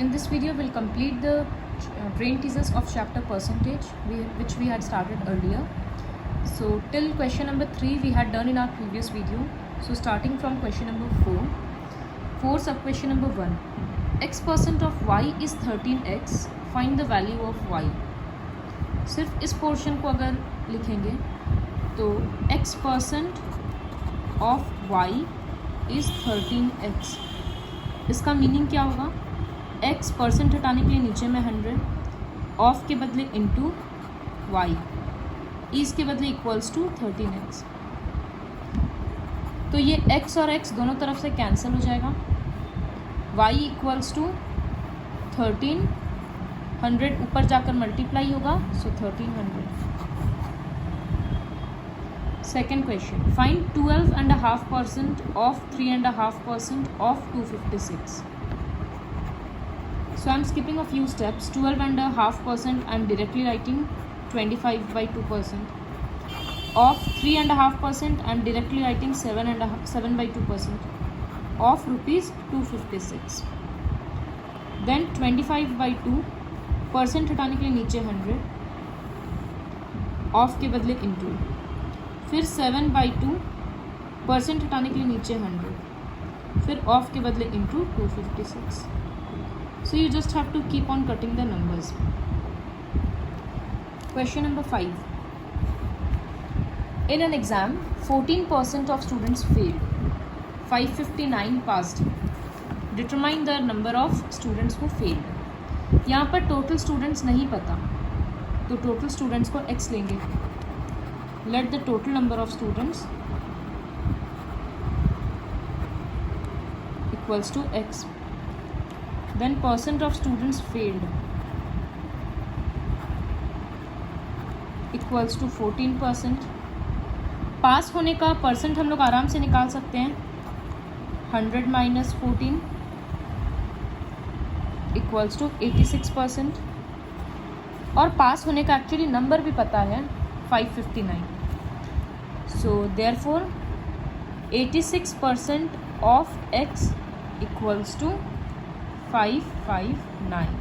In this video, we'll complete the brain teasers of chapter percentage, which we had started earlier. So till question number 3 we had done in our previous video. So starting from question number 4 sub question number 1, x percent of y is 13x, find the value of y. सिर्फ इस portion को अगर लिखेंगे तो x percent of y is 13x. इसका meaning क्या होगा? x percent हटाने के लिए नीचे में 100, ऑफ के बदले इनटू y, इस के बदले इक्वल्स टू 13x. तो ये x और x दोनों तरफ से कैंसिल हो जाएगा. y इक्वल्स टू 13, 100 ऊपर जाकर मल्टीप्लाई होगा, सो 1300. Second question, find 12.5% of 3.5% of 256. So I am skipping a few steps. 12.5% I am directly writing 25/2%. Of 3.5% I am directly writing 7/2%. Of rupees 256. Then 25/2, percent हटाने के लिए नीचे 100, ऑफ के बदले इनटू, फिर 7/2, परसेंट हटाने के लिए नीचे 100, फिर ऑफ के बदले into 256. So you just have to keep on cutting the numbers. Question number 5. In an exam, 14% of students failed. 559 passed. Determine the number of students who failed. यहाँ पर टोटल स्टूडेंट्स नहीं पता, तो टोटल स्टूडेंट्स को x लेंगे. Let the total number of students equals to x. Then percent of students failed equals to 14%. Pass होने का percent हम लोग आराम से निकाल सकते हैं. 100 माइनस 14 इक्वल्स टू 86%. और पास होने का एक्चुअली नंबर भी पता है, 559. So therefore 86% of x equals to 559.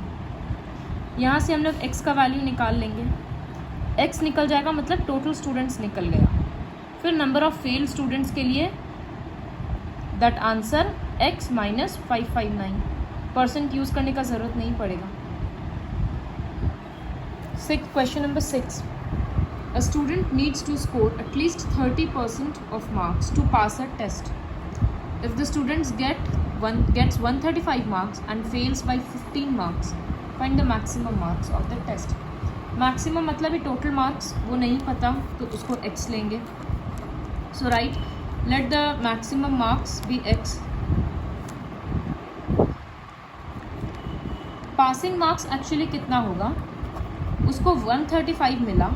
यहाँ से हम लोग x का वैल्यू निकाल लेंगे. x निकल जाएगा मतलब टोटल स्टूडेंट्स निकल गया. फिर नंबर ऑफ फेल्ड स्टूडेंट्स के लिए that answer x minus 559. Percent use करने का ज़रूरत नहीं पड़ेगा. Question number 6. A student needs to score at least 30% of marks to pass a test. If the students gets 135 marks and fails by 15 marks, find the maximum marks of the test. Maximum मतलब ही total marks, वो नहीं पता तो उसको x लेंगे. So right, let the maximum marks be x. Passing marks actually कितना होगा? उसको 135 मिला,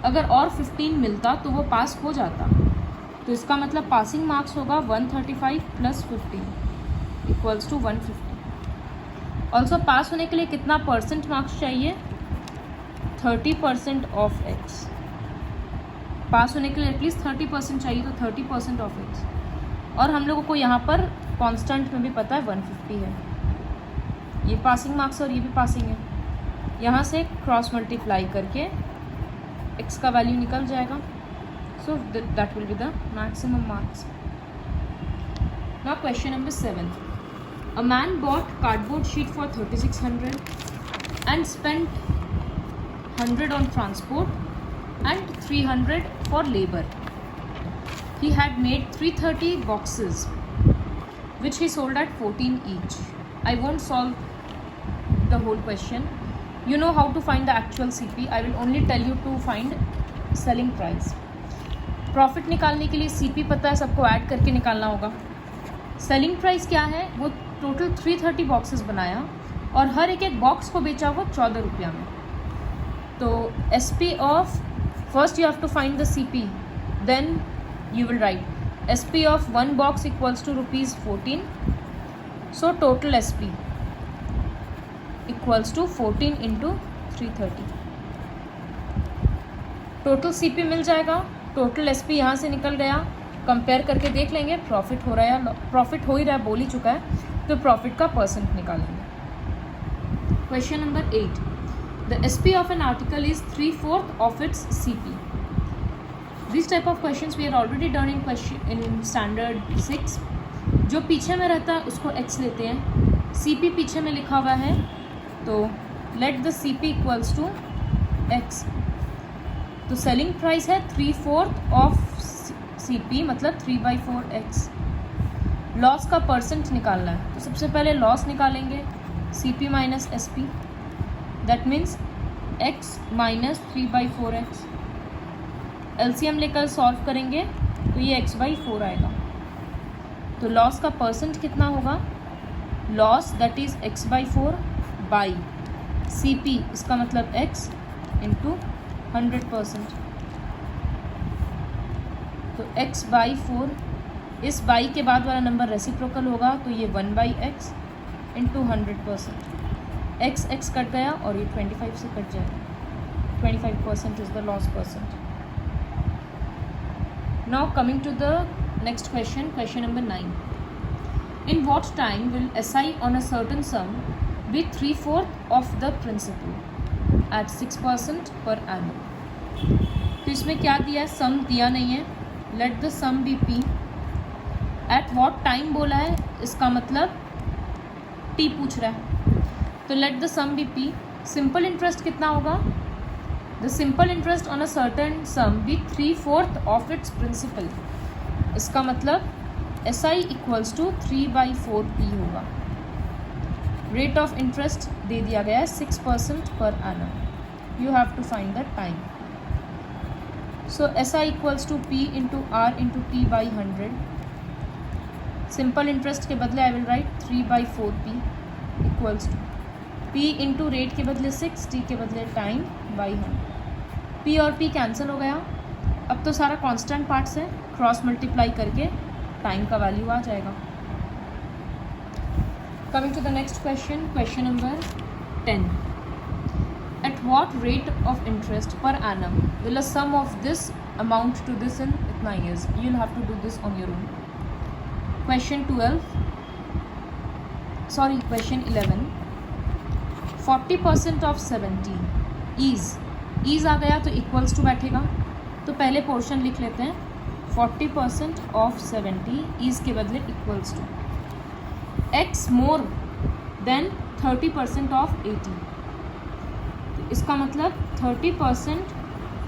अगर और 15 मिलता तो वो पास हो जाता. तो इसका मतलब पासिंग मार्क्स होगा 135 plus 15 equals to 150. Also pass होने के लिए कितना परसेंट मार्क्स चाहिए? 30% ऑफ x. पास होने के लिए एटलीस्ट 30% चाहिए, तो 30% ऑफ x. और हम लोगों को यहाँ पर कांस्टेंट में भी पता है 150 है. ये पासिंग मार्क्स और ये भी पासिंग है. यहाँ से क्रॉस मल्टीप्लाई करके x का वैल्यू निकल जाएगा. So that will be the maximum marks. Now question number 7. A man bot cardboard sheet for 3600 and spent 100 on transport and 300 for labor. He had made 330 boxes which he sold at 14 each. I won't solve the whole question. You know how to find the actual CP. I will only tell you to find selling price. Profit निकालने के लिए CP पता है सबको, add करके निकालना होगा. Selling price क्या है? वो टोटल 330 बॉक्सेस बनाया और हर एक बॉक्स को बेचा वो 14 रुपया में. तो SP of, first you have to find the CP, then you will write SP of one box equals to rupees 14. So total SP equals to 14 into 330. Total CP मिल जाएगा. टोटल SP यहाँ से निकल गया. कंपेयर करके देख लेंगे profit हो रहा है, प्रॉफिट हो ही रहा है, बोल ही चुका है, तो प्रॉफिट का परसेंट निकालेंगे. Question number 8. The SP of an article is 3/4 of its CP. This type of questions we are already done in standard 6. जो पीछे में रहता है उसको x लेते हैं, CP पीछे में लिखा हुआ है तो let the CP equals to x. तो सेलिंग प्राइस है 3/4 ऑफ CP मतलब 3/4x. लॉस का परसेंट निकालना है तो सबसे पहले लॉस निकालेंगे CP minus SP, that means x minus 3/4x. LCM लेकर सॉल्व करेंगे तो ये x/4 आएगा. तो लॉस का परसेंट कितना होगा? Loss that is x/4 by CP, इसका मतलब x इंटू 100%. तो x/4, इस बाई के बाद वाला नंबर रेसिप्रोकल होगा तो ये 1/x इंटू 100%. x कट गया और ये 25 से कट जाएगा. 25% is the loss percent. Now coming to the next question, question number 9. In what time will SI on a certain sum be 3/4 of the principal at 6% per annum? तो इसमें क्या दिया है? सम दिया नहीं है. Let the sum be P. At what time बोला है, इसका मतलब T पूछ रहा है. तो let the sum be P. Simple interest कितना होगा? The simple interest on a certain sum be 3/4 of its principal. इसका मतलब SI इक्वल्स टू 3/4P होगा. रेट ऑफ इंटरेस्ट दे दिया गया है 6% पर annum. You have to find the time. So SI equals to P into R into T by 100. Simple interest के बदले I will write 3/4P equals to P into rate के बदले 6, T के बदले टाइम बाई 100. P और P cancel हो गया. अब तो सारा कांस्टेंट पार्ट्स है, क्रॉस मल्टीप्लाई करके टाइम का वैल्यू आ जाएगा. Coming to the next question, question number 10. At what rate of interest per annum will a sum of this amount to this in इतना years? You will have to do this on your own. Question 11. 40% ऑफ 70 is आ गया तो equals to बैठेगा. तो पहले portion लिख लेते हैं. 40% ऑफ 70 ईज के बदले equals to x more than 30% of 80. तो इसका मतलब 30%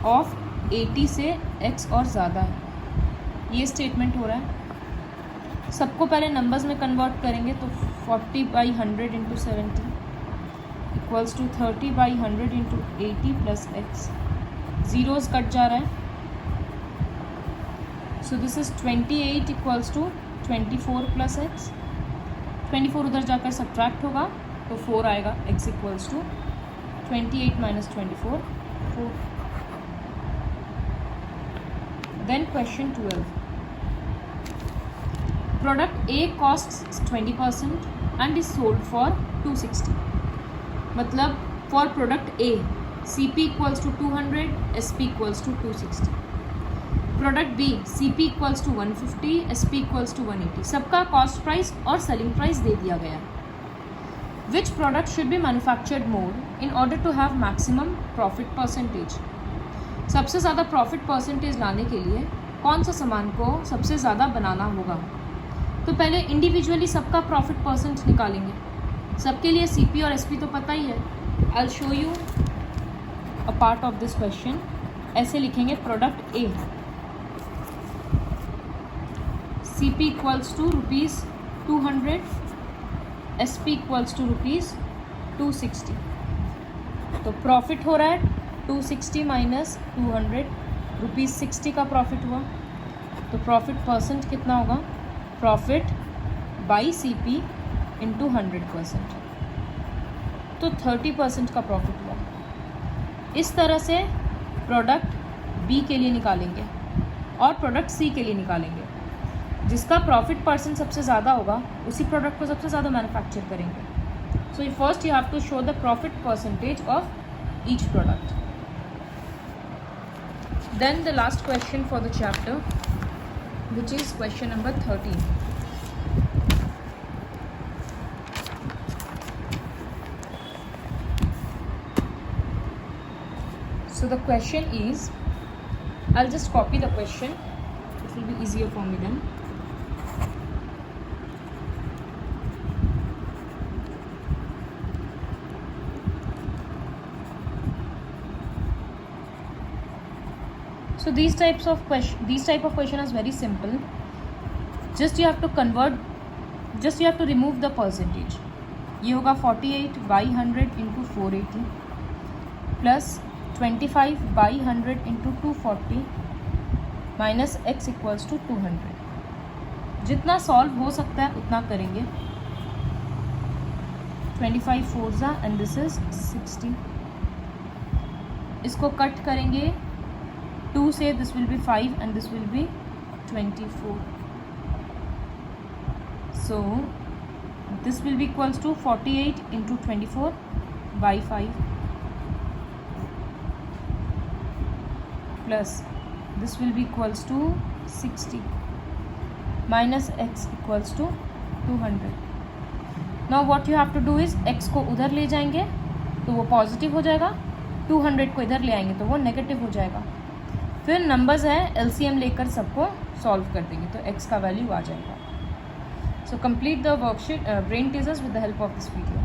ऑफ 80 से x और ज़्यादा है. ये स्टेटमेंट हो रहा है. सबको पहले नंबर्स में कन्वर्ट करेंगे तो 40/100 into 70 equals to 30/100 into 80 plus x. Zeros cut जा रहा है. So this is 28 equals to 24 plus x. 24 उधर जाकर सब्ट्रैक्ट होगा तो 4 आएगा. x equals to 28 minus 24, 4. Then question 12. Product A costs 20% and is sold for 260. मतलब for product A, CP equals to 200, SP equals to 260. Product B CP equals to 150, SP equals to 180. सबका cost price और selling price दे दिया गया. Which product should be manufactured more in order to have maximum profit percentage? सबसे ज़्यादा profit percentage लाने के लिए कौन सा सामान को सबसे ज़्यादा बनाना होगा? तो पहले इंडिविजुअली सबका प्रॉफिट परसेंट निकालेंगे. सबके लिए CP और SP तो पता ही है. I will show you a part of this question. ऐसे लिखेंगे product A CP equals to ₹200, SP equals to ₹260. तो प्रॉफिट हो रहा है 260 माइनस 200, ₹60 का प्रॉफिट हुआ. तो प्रॉफिट परसेंट कितना होगा? Profit by CP into 100%. तो 30% का प्रॉफिट हुआ. इस तरह से प्रोडक्ट B के लिए निकालेंगे और प्रोडक्ट C के लिए निकालेंगे. जिसका प्रॉफिट परसेंट सबसे ज़्यादा होगा उसी प्रोडक्ट को सबसे ज़्यादा मैन्युफैक्चर करेंगे. So first you have to show the profit percentage of each product. Then the last question for the chapter which is question number 13. So the question is, I'll just copy the question, it will be easier for me then. So these type of question is very simple. Just you have to remove the percentage. ये होगा 48/100 into 480 plus 25/100 into 240 minus x equals to 200. जितना solve हो सकता है उतना करेंगे. 25 4 and this is 60. इसको cut करेंगे 2 से, this will be 5 and this will be 24. So this will be equals to 48 into 24 by 5 plus this will be equals to 60 minus x equals to 200. Now what you have to do is x को उधर ले जाएंगे तो वो positive हो जाएगा, 200 को इधर ले आएंगे तो वो नेगेटिव हो जाएगा. फिर नंबर्स हैं, LCM लेकर सबको सॉल्व कर देंगे तो x का वैल्यू आ जाएगा. So complete the worksheet, brain teasers with the help of this video.